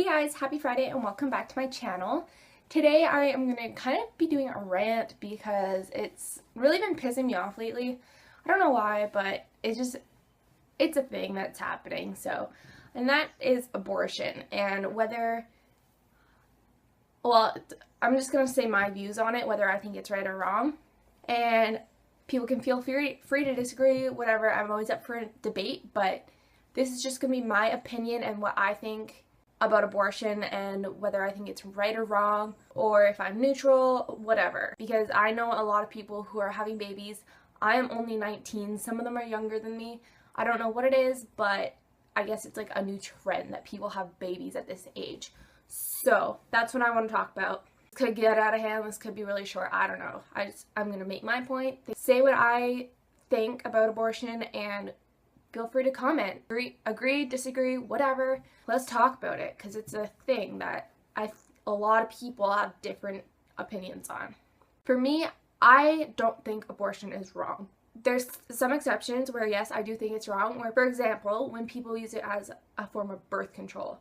Hey guys, happy Friday and welcome back to my channel. Today I am going to kind of be doing a rant because it's really been pissing me off lately. I don't know why, but it's a thing that's happening. And that is abortion and I'm just going to say my views on it, whether I think it's right or wrong. And people can feel free to disagree, whatever. I'm always up for a debate, but this is just going to be my opinion and what I think about abortion and whether I think it's right or wrong, or if I'm neutral, whatever. Because I know a lot of people who are having babies. I am only 19. Some of them are younger than me. I don't know what it is, but I guess it's like a new trend that people have babies at this age. So that's what I want to talk about. This could get out of hand. This could be really short. I don't know. I'm going to make my point. Say what I think about abortion and feel free to comment. Agree, disagree, whatever. Let's talk about it because it's a thing that a lot of people have different opinions on. For me, I don't think abortion is wrong. There's some exceptions where yes, I do think it's wrong. Where, for example, when people use it as a form of birth control.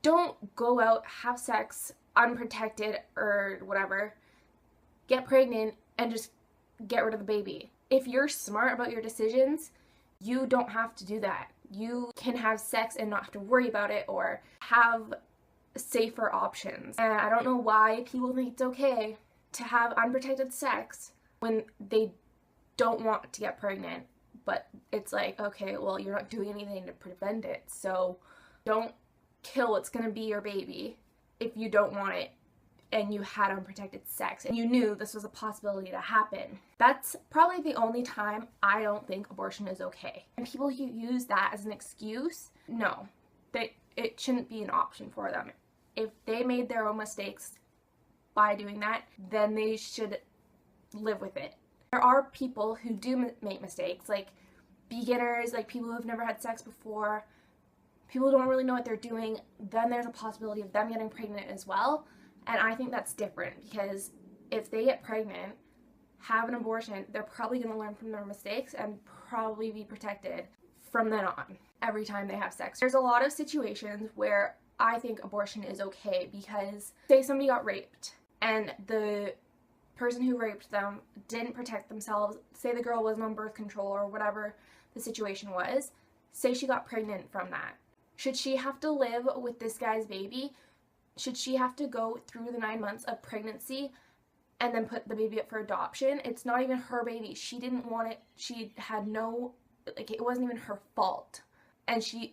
Don't go out, have sex, unprotected or whatever, get pregnant, and just get rid of the baby. If you're smart about your decisions, you don't have to do that. You can have sex and not have to worry about it or have safer options. And I don't know why people think it's okay to have unprotected sex when they don't want to get pregnant. But it's like, okay, well, you're not doing anything to prevent it. So don't kill what's going to be your baby if you don't want it and you had unprotected sex and you knew this was a possibility to happen. That's probably the only time I don't think abortion is okay. And people who use that as an excuse, no, it shouldn't be an option for them. If they made their own mistakes by doing that, then they should live with it. There are people who do make mistakes, like beginners, like people who have never had sex before, people who don't really know what they're doing. Then there's a possibility of them getting pregnant as well. And I think that's different because if they get pregnant, have an abortion, they're probably going to learn from their mistakes and probably be protected from then on every time they have sex. There's a lot of situations where I think abortion is okay because say somebody got raped and the person who raped them didn't protect themselves. Say the girl wasn't on birth control or whatever the situation was. Say she got pregnant from that. Should she have to live with this guy's baby? Should she have to go through the 9 months of pregnancy and then put the baby up for adoption? It's not even her baby. She didn't want it. She had it wasn't even her fault. And she's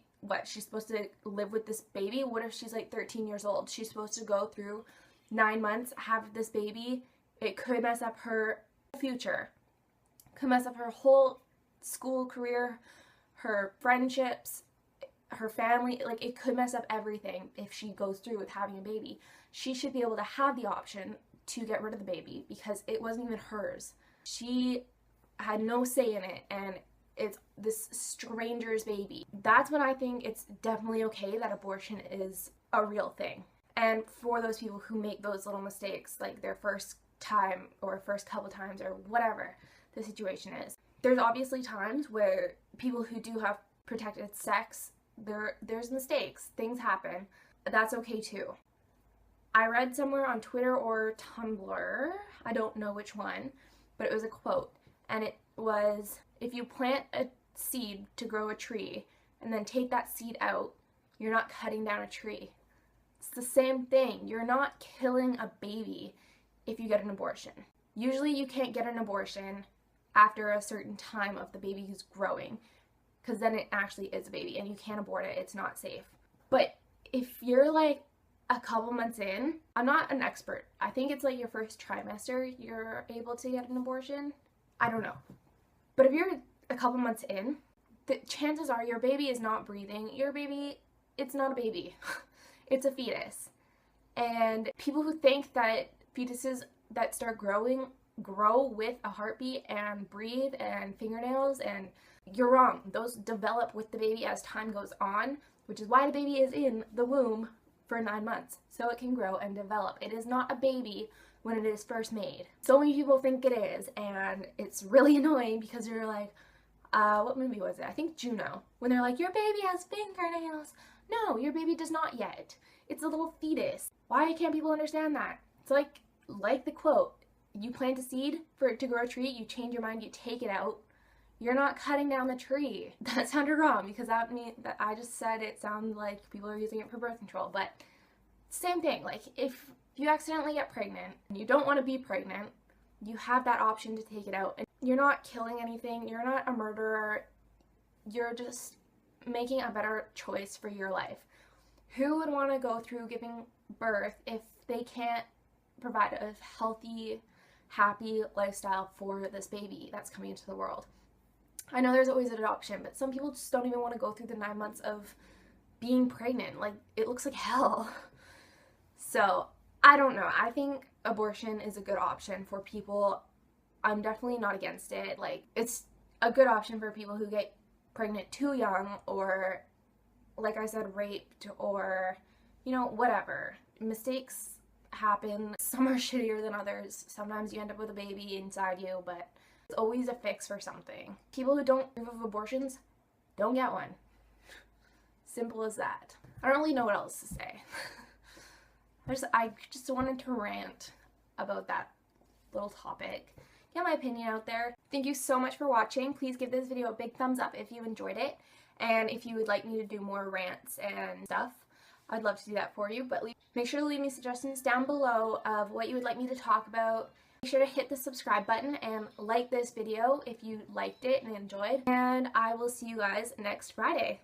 supposed to live with this baby? What if she's like 13 years old? She's supposed to go through 9 months, have this baby. It could mess up her future. Could mess up her whole school career, her friendships, her family. Like, it could mess up everything if she goes through with having a baby. She should be able to have the option to get rid of the baby because it wasn't even hers. She had no say in it, and it's this stranger's baby. That's when I think it's definitely okay that abortion is a real thing. And for those people who make those little mistakes, like their first time or first couple times or whatever the situation is, there's obviously times where people who do have protected sex, there's mistakes, things happen. That's okay too. I read somewhere on Twitter or Tumblr, I don't know which one, but it was a quote, and it was, if you plant a seed to grow a tree and then take that seed out, you're not cutting down a tree. It's the same thing. You're not killing a baby if you get an abortion. Usually you can't get an abortion after a certain time of the baby who's growing, because then it actually is a baby and you can't abort it. It's not safe. But if you're like a couple months in, I'm not an expert. I think it's like your first trimester you're able to get an abortion. I don't know. But if you're a couple months in, the chances are your baby is not breathing. Your baby, it's not a baby. It's a fetus. And people who think that fetuses that start growing grow with a heartbeat and breathe and fingernails, and you're wrong. Those develop with the baby as time goes on, which is why the baby is in the womb for 9 months, so it can grow and develop. It is not a baby when it is first made. So many people think it is, and it's really annoying because you're like, what movie was it? I think Juno. When they're like, your baby has fingernails. No, your baby does not yet. It's a little fetus. Why can't people understand that? It's like the quote, you plant a seed for it to grow a tree, you change your mind, you take it out. You're not cutting down the tree. That sounded wrong because that I just said it sounded like people are using it for birth control, but same thing. Like if you accidentally get pregnant and you don't want to be pregnant, you have that option to take it out. And you're not killing anything. You're not a murderer. You're just making a better choice for your life. Who would want to go through giving birth if they can't provide a healthy, happy lifestyle for this baby that's coming into the world? I know there's always an adoption, but some people just don't even want to go through the 9 months of being pregnant. Like, it looks like hell. So, I don't know. I think abortion is a good option for people. I'm definitely not against it. Like, it's a good option for people who get pregnant too young or, like I said, raped or, you know, whatever. Mistakes happen. Some are shittier than others. Sometimes you end up with a baby inside you, but it's always a fix for something. People who don't approve of abortions, don't get one. Simple as that. I don't really know what else to say. I just wanted to rant about that little topic. Get my opinion out there. Thank you so much for watching. Please give this video a big thumbs up if you enjoyed it. And if you would like me to do more rants and stuff, I'd love to do that for you. But make sure to leave me suggestions down below of what you would like me to talk about. Make sure to hit the subscribe button and like this video if you liked it and enjoyed. And I will see you guys next Friday.